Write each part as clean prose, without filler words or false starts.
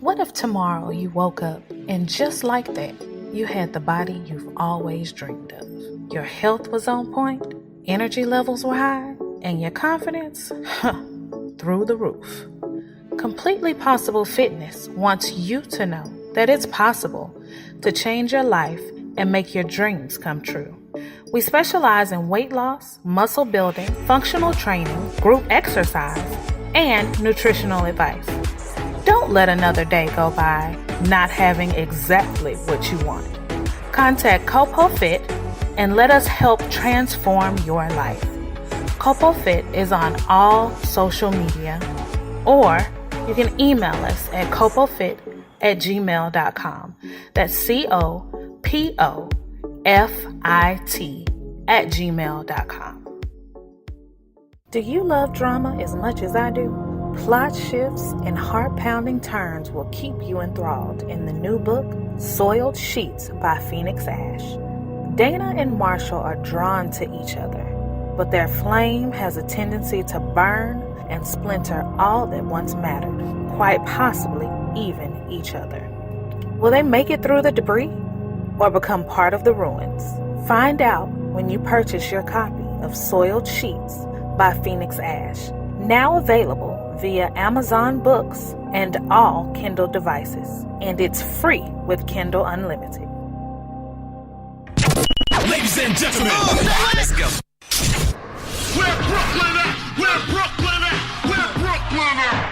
What if tomorrow you woke up and just like that, you had the body you've always dreamed of? Your health was on point, energy levels were high, and your confidence, through the roof. Completely Possible Fitness wants you to know that it's possible to change your life and make your dreams come true. We specialize in weight loss, muscle building, functional training, group exercise, and nutritional advice. Don't let another day go by not having exactly what you want. Contact Copo Fit and let us help transform your life. Copo Fit is on all social media, or you can email us at copofit@gmail.com. That's COPOFIT@gmail.com. Do you love drama as much as I do? Plot shifts and heart-pounding turns will keep you enthralled in the new book, Soiled Sheets by Phoenix Ash. Dana and Marshall are drawn to each other, but their flame has a tendency to burn and splinter all that once mattered, quite possibly even each other. Will they make it through the debris or become part of the ruins? Find out when you purchase your copy of Soiled Sheets by Phoenix Ash, now available via Amazon Books and all Kindle devices, and it's free with Kindle Unlimited. Ladies and gentlemen, let's go. Where Brooklyn at? Where Brooklyn at? Where Brooklyn at?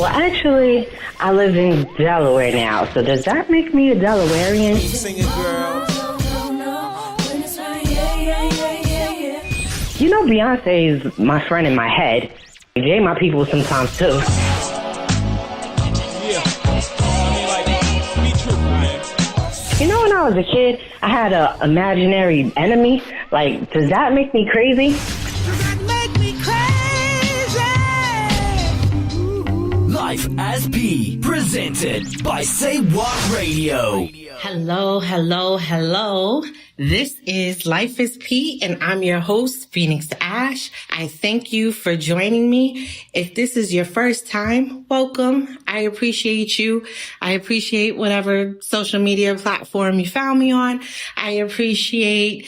Well, actually, I live in Delaware now, so does that make me a Delawarean? Sing it, girl. You know, Beyonce is my friend in my head. Jay my people sometimes, too. Yeah. I mean, like, be true, man. You know, when I was a kid, I had an imaginary enemy. Like, does that make me crazy? Life as P, presented by Say What Radio. Hello, hello, hello. This is Life is P, and I'm your host, Phoenix Ash. I thank you for joining me. If this is your first time, welcome. I appreciate you. I appreciate whatever social media platform you found me on. I appreciate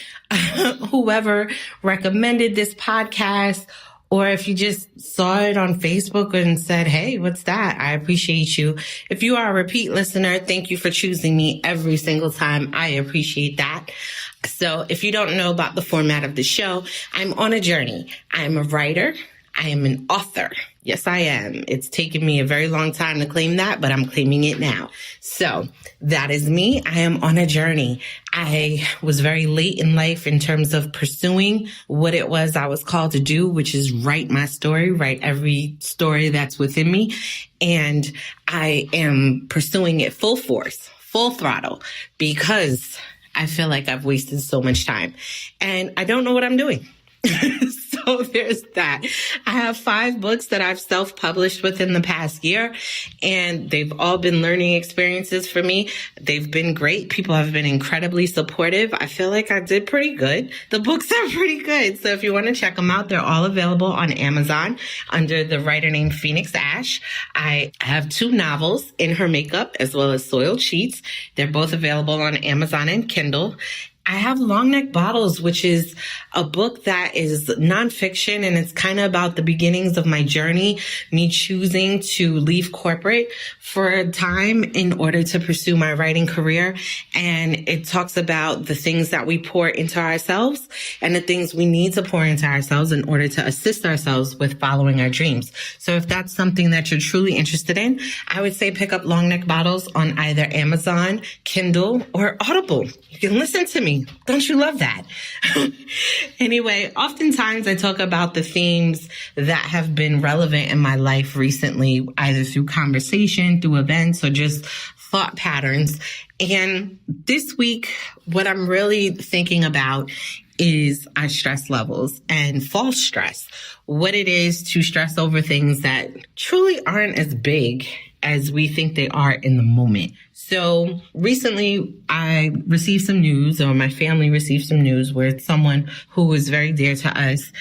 whoever recommended this podcast, or if you just saw it on Facebook and said, hey, what's that? I appreciate you. If you are a repeat listener, thank you for choosing me every single time. I appreciate that. So if you don't know about the format of the show, I'm on a journey. I'm a writer. I am an author. Yes, I am. It's taken me a very long time to claim that, but I'm claiming it now. So that is me. I am on a journey. I was very late in life in terms of pursuing what it was I was called to do, which is write my story, write every story that's within me. And I am pursuing it full force, full throttle, because I feel like I've wasted so much time and I don't know what I'm doing. So there's that. I have 5 books that I've self-published within the past year, and they've all been learning experiences for me. They've been great. People have been incredibly supportive. I feel like I did pretty good. The books are pretty good. So if you want to check them out, they're all available on Amazon under the writer name Phoenix Ash. I have 2 novels, In Her Makeup, as well as Soiled Sheets. They're both available on Amazon and Kindle. I have Long Neck Bottles, which is a book that is nonfiction, and it's kind of about the beginnings of my journey, me choosing to leave corporate for a time in order to pursue my writing career. And it talks about the things that we pour into ourselves and the things we need to pour into ourselves in order to assist ourselves with following our dreams. So if that's something that you're truly interested in, I would say pick up Long Neck Bottles on either Amazon, Kindle, or Audible. You can listen to me. Don't you love that? Anyway, oftentimes I talk about the themes that have been relevant in my life recently, either through conversation, through events, or just thought patterns. And this week, what I'm really thinking about is our stress levels and false stress, what it is to stress over things that truly aren't as big as we think they are in the moment. So recently I received some news, or my family received some news, where someone who was very dear to us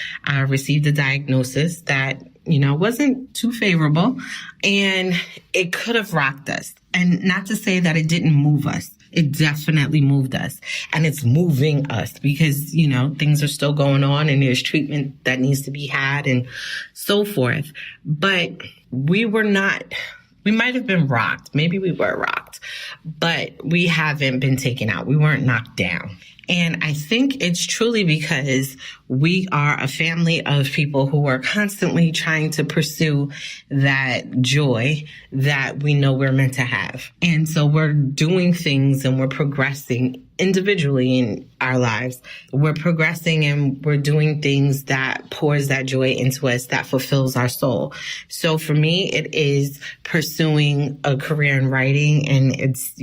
received a diagnosis that wasn't too favorable, and it could have rocked us. And not to say that it didn't move us. It definitely moved us, and it's moving us because, things are still going on and there's treatment that needs to be had and so forth. But we might have been rocked. Maybe we were rocked, but we haven't been taken out. We weren't knocked down. And I think it's truly because we are a family of people who are constantly trying to pursue that joy that we know we're meant to have. And so we're doing things and we're progressing individually in our lives. We're progressing and we're doing things that pours that joy into us, that fulfills our soul. So for me, it is pursuing a career in writing, and it's,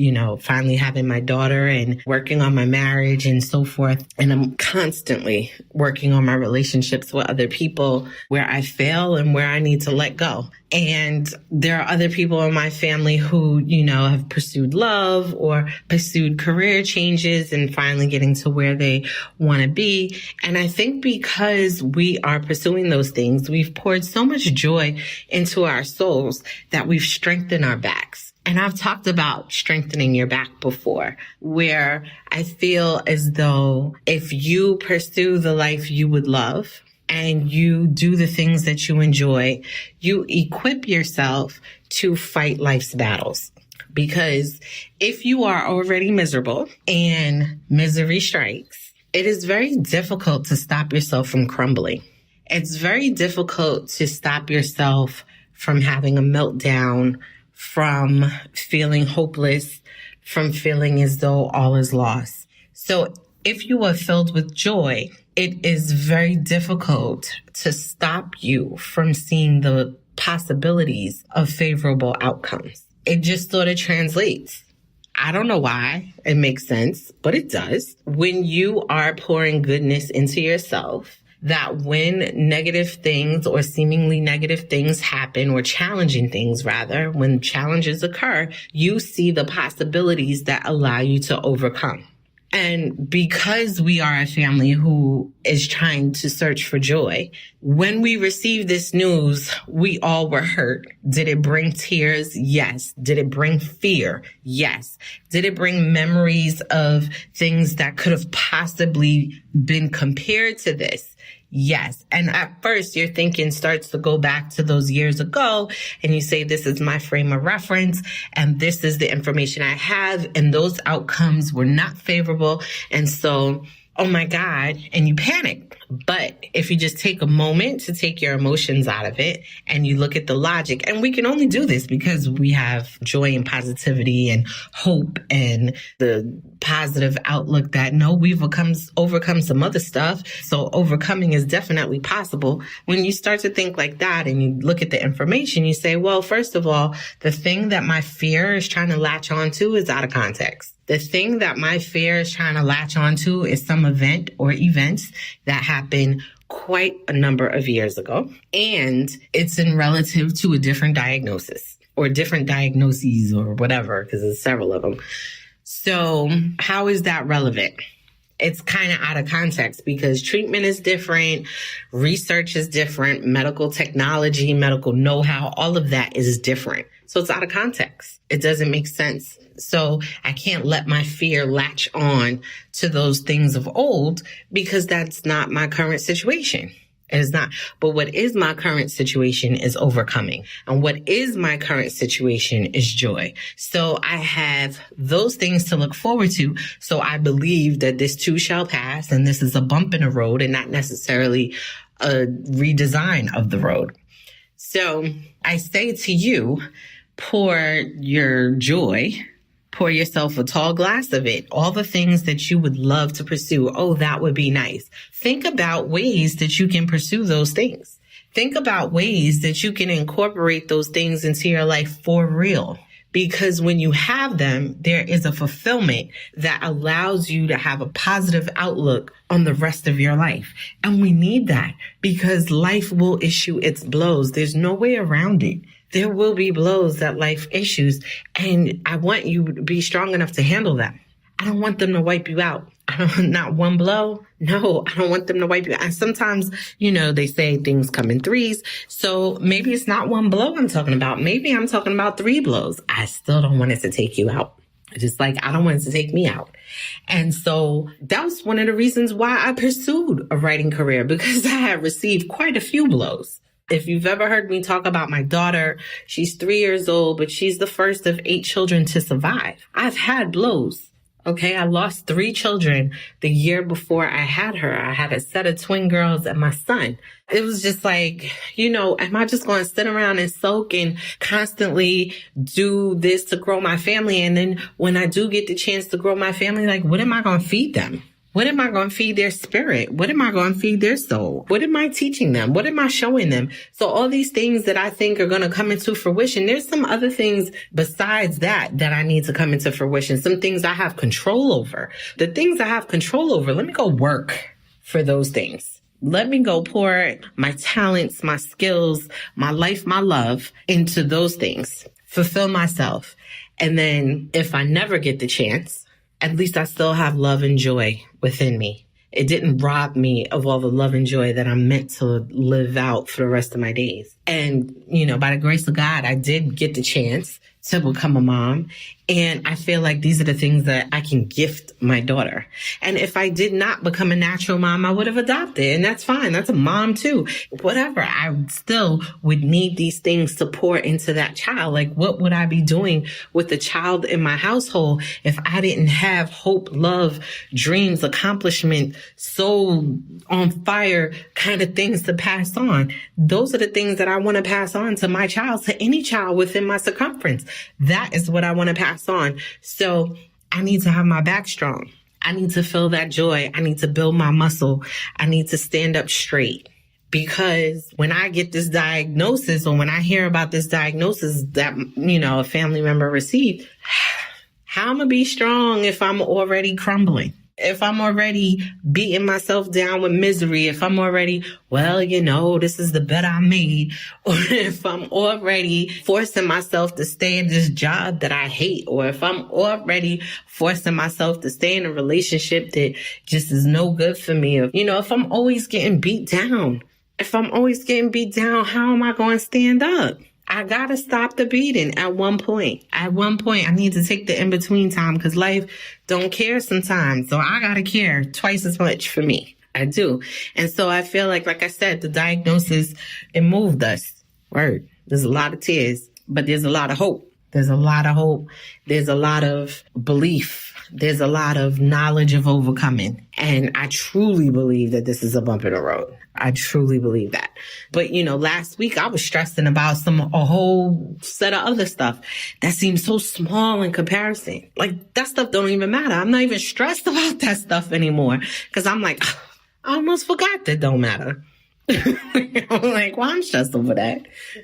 finally having my daughter and working on my marriage and so forth. And I'm constantly working on my relationships with other people where I fail and where I need to let go. And there are other people in my family who, have pursued love or pursued career changes and finally getting to where they want to be. And I think because we are pursuing those things, we've poured so much joy into our souls that we've strengthened our backs. And I've talked about strengthening your back before, where I feel as though if you pursue the life you would love, and you do the things that you enjoy, you equip yourself to fight life's battles. Because if you are already miserable and misery strikes, it is very difficult to stop yourself from crumbling. It's very difficult to stop yourself from having a meltdown, from feeling hopeless, from feeling as though all is lost. So if you are filled with joy, it is very difficult to stop you from seeing the possibilities of favorable outcomes. It just sort of translates. I don't know why it makes sense, but it does. When you are pouring goodness into yourself, that when negative things or seemingly negative things happen, or challenging things rather, when challenges occur, you see the possibilities that allow you to overcome. And because we are a family who is trying to search for joy, when we received this news, we all were hurt. Did it bring tears? Yes. Did it bring fear? Yes. Did it bring memories of things that could have possibly been compared to this? Yes. And at first your thinking starts to go back to those years ago, and you say, this is my frame of reference and this is the information I have, and those outcomes were not favorable. And so, oh my God, and you panic. But if you just take a moment to take your emotions out of it and you look at the logic, and we can only do this because we have joy and positivity and hope and the positive outlook that we've overcome some other stuff. So overcoming is definitely possible. When you start to think like that and you look at the information, you say, well, first of all, the thing that my fear is trying to latch onto is out of context. The thing that my fear is trying to latch onto is some event or events that happened quite a number of years ago. And it's in relative to a different diagnosis or different diagnoses or whatever, because there's several of them. So how is that relevant? It's kind of out of context because treatment is different, research is different, medical technology, medical know-how, all of that is different. So it's out of context. It doesn't make sense. So I can't let my fear latch on to those things of old because that's not my current situation. It is not. But what is my current situation is overcoming. And what is my current situation is joy. So I have those things to look forward to. So I believe that this too shall pass, and this is a bump in the road and not necessarily a redesign of the road. So I say to you, pour your joy, pour yourself a tall glass of it. All the things that you would love to pursue. Oh, that would be nice. Think about ways that you can pursue those things. Think about ways that you can incorporate those things into your life for real. Because when you have them, there is a fulfillment that allows you to have a positive outlook on the rest of your life. And we need that because life will issue its blows. There's no way around it. There will be blows that life issues, and I want you to be strong enough to handle them. I don't want them to wipe you out. Not one blow. No, I don't want them to wipe you. And sometimes, they say things come in threes. So maybe it's not one blow I'm talking about. Maybe I'm talking about 3 blows. I still don't want it to take you out. Just like I don't want it to take me out. And so that was one of the reasons why I pursued a writing career, because I had received quite a few blows. If you've ever heard me talk about my daughter, she's 3 years old, but she's the first of 8 children to survive. I've had blows. Okay, I lost 3 children the year before I had her. I had a set of twin girls and my son. It was just like, am I just going to sit around and soak and constantly do this to grow my family? And then when I do get the chance to grow my family, like, what am I going to feed them? What am I going to feed their spirit? What am I going to feed their soul? What am I teaching them? What am I showing them? So all these things that I think are going to come into fruition, there's some other things besides that I need to come into fruition. Some things I have control over. The things I have control over, let me go work for those things. Let me go pour my talents, my skills, my life, my love into those things. Fulfill myself. And then if I never get the chance, at least I still have love and joy within me. It didn't rob me of all the love and joy that I'm meant to live out for the rest of my days. And, by the grace of God, I did get the chance to become a mom. And I feel like these are the things that I can gift my daughter. And if I did not become a natural mom, I would have adopted. And that's fine. That's a mom too. Whatever. I still would need these things to pour into that child. Like, what would I be doing with the child in my household if I didn't have hope, love, dreams, accomplishment, soul on fire kind of things to pass on? Those are the things that I want to pass on to my child, to any child within my circumference. That is what I want to pass on. So I need to have my back strong. I need to feel that joy. I need to build my muscle. I need to stand up straight, because when I get this diagnosis, or when I hear about this diagnosis that, a family member received, how am I gonna be strong if I'm already crumbling? If I'm already beating myself down with misery, if I'm already, this is the bed I made, or if I'm already forcing myself to stay in this job that I hate, or if I'm already forcing myself to stay in a relationship that just is no good for me, if I'm always getting beat down, how am I going to stand up? I gotta stop the beating at one point. At one point, I need to take the in-between time, because life don't care sometimes. So I gotta care twice as much for me. I do. And so I feel like I said, the diagnosis, it moved us. Word. There's a lot of tears, but there's a lot of hope. There's a lot of hope. There's a lot of belief. There's a lot of knowledge of overcoming. And I truly believe that this is a bump in the road. I truly believe that. But, last week I was stressing about a whole set of other stuff that seems so small in comparison. Like, that stuff don't even matter. I'm not even stressed about that stuff anymore, because I'm like, I almost forgot that don't matter. I'm like, well, I'm stressed over that.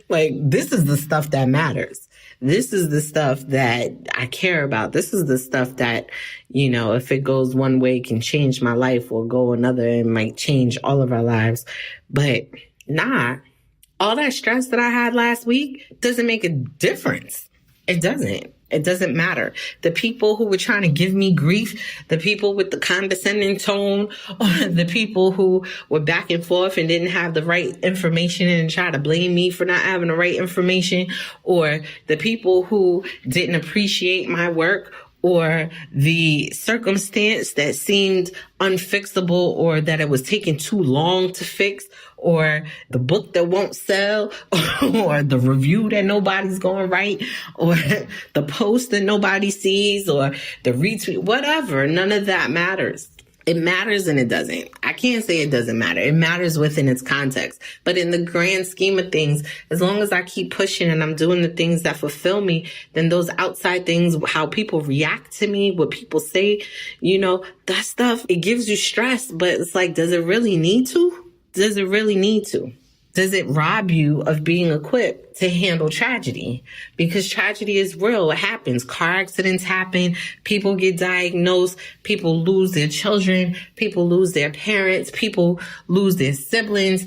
Like, this is the stuff that matters. This is the stuff that I care about. This is the stuff that, if it goes one way, can change my life, or go another and might change all of our lives. But all that stress that I had last week doesn't make a difference. It doesn't. It doesn't matter. The people who were trying to give me grief, the people with the condescending tone, or the people who were back and forth and didn't have the right information and try to blame me for not having the right information, or the people who didn't appreciate my work, or the circumstance that seemed unfixable, or that it was taking too long to fix, or the book that won't sell, or the review that nobody's going to write, or the post that nobody sees, or the retweet, whatever. None of that matters. It matters and it doesn't. I can't say it doesn't matter. It matters within its context. But in the grand scheme of things, as long as I keep pushing and I'm doing the things that fulfill me, then those outside things, how people react to me, what people say, that stuff, it gives you stress. But it's like, does it really need to? Does it really need to? Does it rob you of being equipped to handle tragedy? Because tragedy is real. It happens. Car accidents happen. People get diagnosed. People lose their children. People lose their parents. People lose their siblings.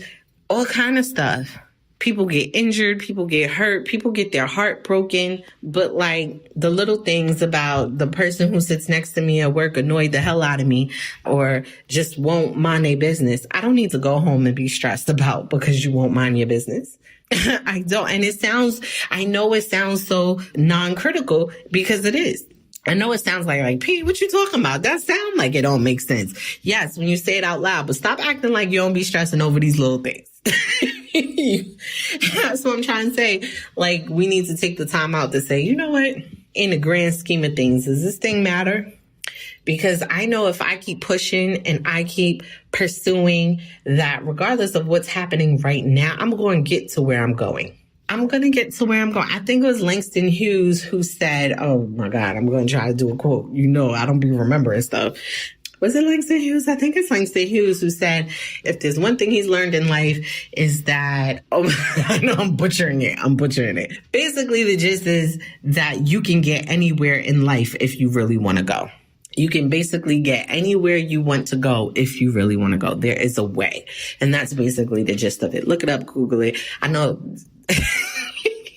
All kind of stuff. People get injured, people get hurt, people get their heart broken. But like the little things about the person who sits next to me at work annoyed the hell out of me or just won't mind their business, I don't need to go home and be stressed about because you won't mind your business. I don't. And I know it sounds so non-critical because it is. I know it sounds like, Pete, what you talking about? That sound like it don't make sense. Yes, when you say it out loud, but stop acting like you don't be stressing over these little things. That's what I'm trying to say. Like, we need to take the time out to say, you know what? In the grand scheme of things, does this thing matter? Because I know if I keep pushing and I keep pursuing that, regardless of what's happening right now, I'm going to get to where I'm going. I'm going to get to where I'm going. I think it was Langston Hughes who said, oh my God, I'm going to try to do a quote. You know, I don't be remembering stuff. Was it Langston Hughes? I think it's Langston Hughes who said, if there's one thing he's learned in life is that, I know I'm butchering it. Basically, the gist is that you can get anywhere in life if you really want to go. You can basically get anywhere you want to go if you really want to go. There is a way. And that's basically the gist of it. Look it up, Google it. I know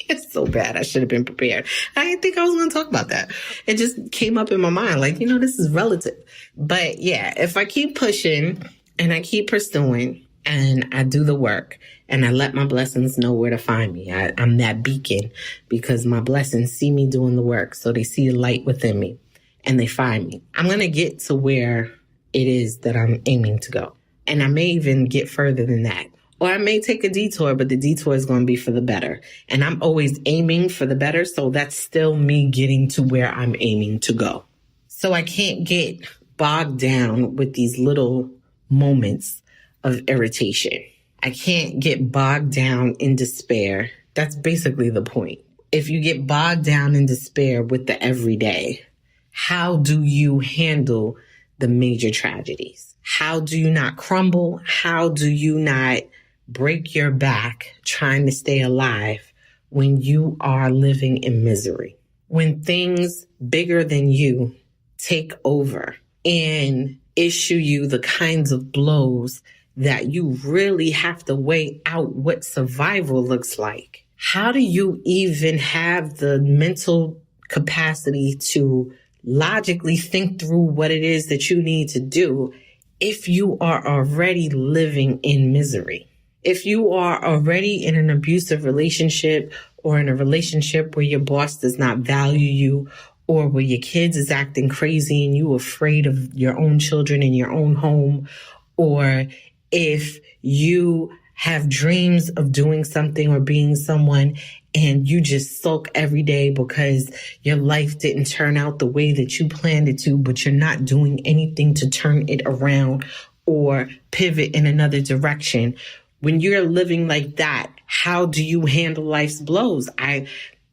it's so bad. I should have been prepared. I didn't think I was going to talk about that. It just came up in my mind like, this is relative. But yeah, if I keep pushing and I keep pursuing and I do the work and I let my blessings know where to find me, I'm that beacon because my blessings see me doing the work. So they see the light within me and they find me. I'm going to get to where it is that I'm aiming to go. And I may even get further than that. Or I may take a detour, but the detour is going to be for the better. And I'm always aiming for the better. So that's still me getting to where I'm aiming to go. So I can't get bogged down with these little moments of irritation. I can't get bogged down in despair. That's basically the point. If you get bogged down in despair with the everyday, how do you handle the major tragedies? How do you not crumble? How do you not break your back trying to stay alive when you are living in misery? When things bigger than you take over and issue you the kinds of blows that you really have to weigh out what survival looks like. How do you even have the mental capacity to logically think through what it is that you need to do if you are already living in misery? If you are already in an abusive relationship or in a relationship where your boss does not value you or where your kids is acting crazy and you afraid of your own children in your own home, or if you have dreams of doing something or being someone and you just sulk every day because your life didn't turn out the way that you planned it to, but you're not doing anything to turn it around or pivot in another direction. When you're living like that, how do you handle life's blows? I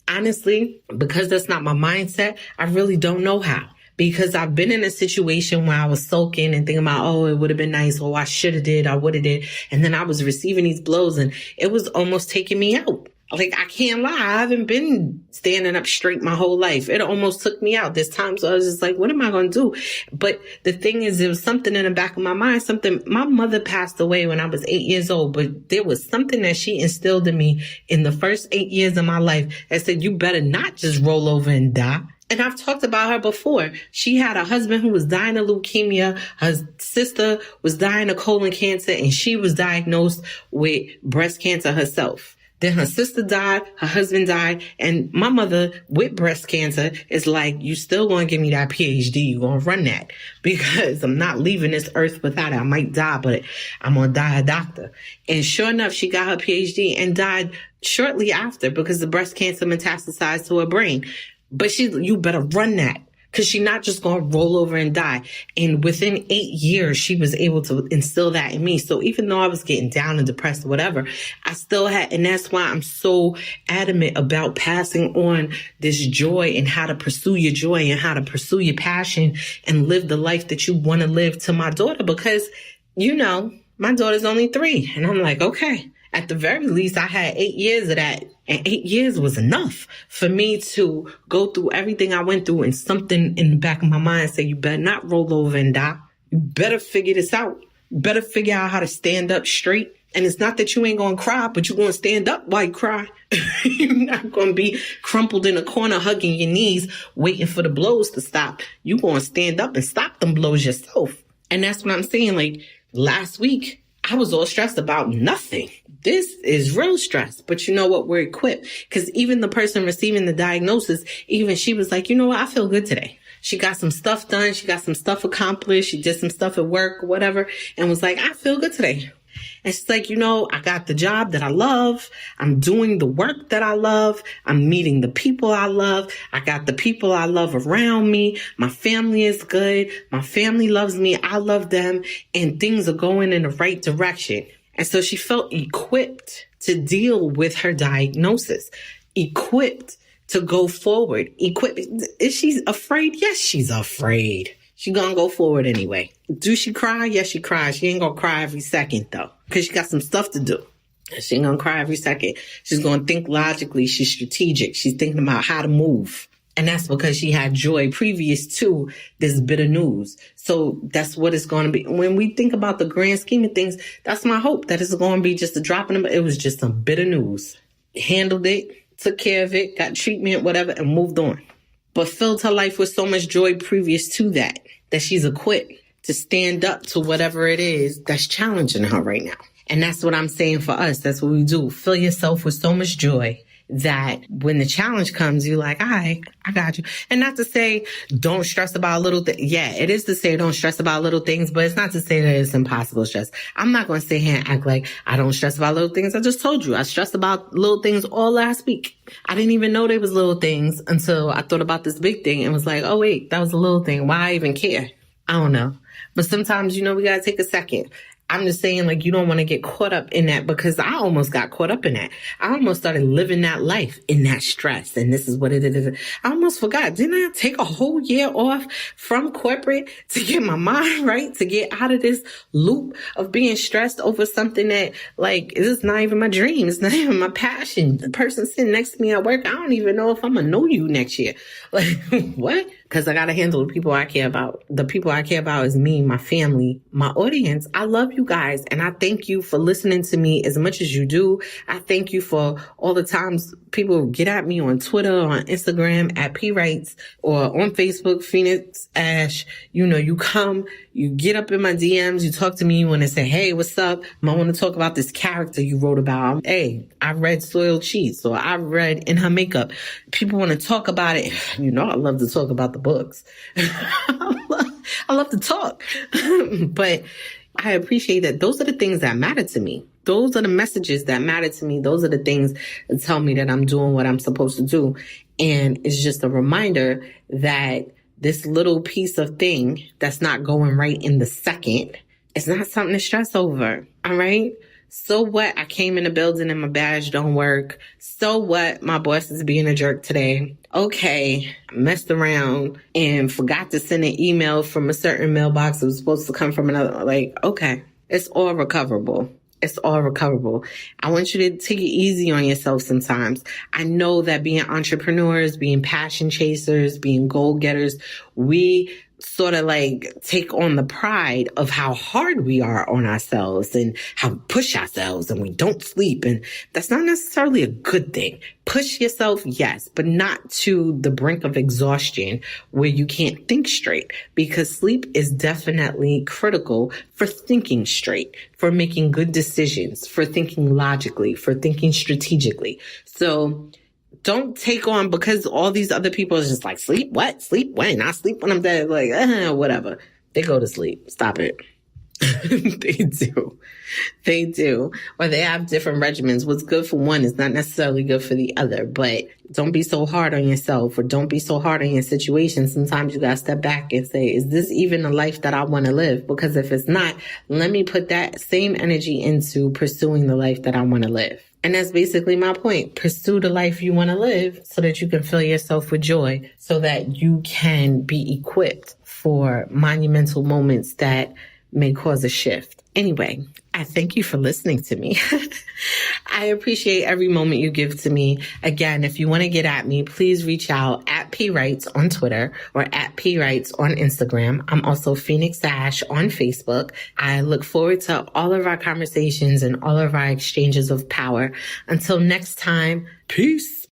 honestly, because that's not my mindset, I really don't know how. Because I've been in a situation where I was sulking and thinking about, oh, it would have been nice. Oh, I should have did. I would have did. And then I was receiving these blows and it was almost taking me out. Like, I can't lie. I haven't been standing up straight my whole life. It almost took me out this time. So I was just like, what am I going to do? But the thing is, there was something in the back of my mind, my mother passed away when I was 8 years old, but there was something that she instilled in me in the first 8 years of my life that said, you better not just roll over and die. And I've talked about her before. She had a husband who was dying of leukemia. Her sister was dying of colon cancer, and she was diagnosed with breast cancer herself. Then her sister died, her husband died, and my mother with breast cancer is like, you still going to give me that PhD. You going to run that because I'm not leaving this earth without it. I might die, but I'm going to die a doctor. And sure enough, she got her PhD and died shortly after because the breast cancer metastasized to her brain. But you better run that because she's not just going to roll over and die. And within 8 years, she was able to instill that in me. So even though I was getting down and depressed or whatever, I still had, and that's why I'm so adamant about passing on this joy and how to pursue your joy and how to pursue your passion and live the life that you want to live to my daughter. Because, my daughter's only 3. And I'm like, okay. At the very least, I had 8 years of that. And 8 years was enough for me to go through everything I went through and something in the back of my mind say, you better not roll over and die. You better figure this out. You better figure out how to stand up straight And it's not that you ain't going to cry, but you're going to stand up while you cry. You're not going to be crumpled in a corner, hugging your knees, waiting for the blows to stop. You're going to stand up and stop them blows yourself. And that's what I'm saying. Like last week, I was all stressed about nothing. This is real stress. But you know what? We're equipped. Because even the person receiving the diagnosis, even she was like, you know what? I feel good today. She got some stuff done. She got some stuff accomplished. She did some stuff at work or whatever and was like, I feel good today. And she's like, you know, I got the job that I love. I'm doing the work that I love. I'm meeting the people I love. I got the people I love around me. My family is good. My family loves me. I love them. And things are going in the right direction. And so she felt equipped to deal with her diagnosis, equipped to go forward, equipped. Is she afraid? Yes, she's afraid. She gonna go forward anyway. Do she cry? Yes, she cries. She ain't gonna cry every second though, because she got some stuff to do. She ain't gonna cry every second. She's gonna think logically. She's strategic. She's thinking about how to move. And that's because she had joy previous to this bitter news. So that's what it's going to be. When we think about the grand scheme of things, that's my hope, that it's going to be just a drop in the, it was just some bitter news. Handled it, took care of it, got treatment, whatever, and moved on. But filled her life with so much joy previous to that, that she's equipped to stand up to whatever it is that's challenging her right now. And that's what I'm saying for us. That's what we do. Fill yourself with so much joy that when the challenge comes, you're like, all right, I got you. And not to say don't stress about little things. Yeah, it is to say don't stress about little things, but it's not to say that it's impossible stress. I'm not going to sit here and act like I don't stress about little things. I just told you I stressed about little things all last week. I didn't even know they was little things until I thought about this big thing and was like, oh, wait, that was a little thing. Why I even care? I don't know. But sometimes, we got to take a second. I'm just saying, like, you don't want to get caught up in that, because I almost got caught up in that. I almost started living that life in that stress. And this is what it is. I almost forgot. Didn't I take a whole year off from corporate to get my mind right, to get out of this loop of being stressed over something that, like, is not even my dream. It's not even my passion. The person sitting next to me at work, I don't even know if I'm going to know you next year. Like, what? Because I got to handle the people I care about. The people I care about is me, my family, my audience. I love you guys. And I thank you for listening to me as much as you do. I thank you for all the times people get at me on Twitter, on Instagram at PWrites, or on Facebook, Phoenix Ash. You come, you get up in my DMs, you talk to me, you want to say, hey, what's up? I want to talk about this character you wrote about. Hey, I read Soiled Cheats, or I read In Her Makeup. People want to talk about it. I love to talk about the books. I love to talk. But I appreciate that. Those are the things that matter to me. Those are the messages that matter to me. Those are the things that tell me that I'm doing what I'm supposed to do. And it's just a reminder that this little piece of thing that's not going right in the second, it's not something to stress over. All right. So what? I came in the building and my badge don't work. So what? My boss is being a jerk today. Okay, I messed around and forgot to send an email from a certain mailbox that was supposed to come from another. Like, okay, it's all recoverable. It's all recoverable. I want you to take it easy on yourself sometimes. I know that being entrepreneurs, being passion chasers, being goal getters, we sort of like take on the pride of how hard we are on ourselves and how we push ourselves and we don't sleep. And that's not necessarily a good thing. Push yourself, yes, but not to the brink of exhaustion where you can't think straight, because sleep is definitely critical for thinking straight, for making good decisions, for thinking logically, for thinking strategically. So don't take on, because all these other people is just like, sleep? What? Sleep when? I sleep when I'm dead. Like, whatever. They go to sleep. Stop it. They do. They do. Or they have different regimens. What's good for one is not necessarily good for the other. But don't be so hard on yourself, or don't be so hard on your situation. Sometimes you got to step back and say, is this even the life that I want to live? Because if it's not, let me put that same energy into pursuing the life that I want to live. And that's basically my point. Pursue the life you want to live so that you can fill yourself with joy, so that you can be equipped for monumental moments that may cause a shift. Anyway, I thank you for listening to me. I appreciate every moment you give to me. Again, if you want to get at me, please reach out at PWrites on Twitter or at PWrites on Instagram. I'm also Phoenix Ash on Facebook. I look forward to all of our conversations and all of our exchanges of power. Until next time, peace.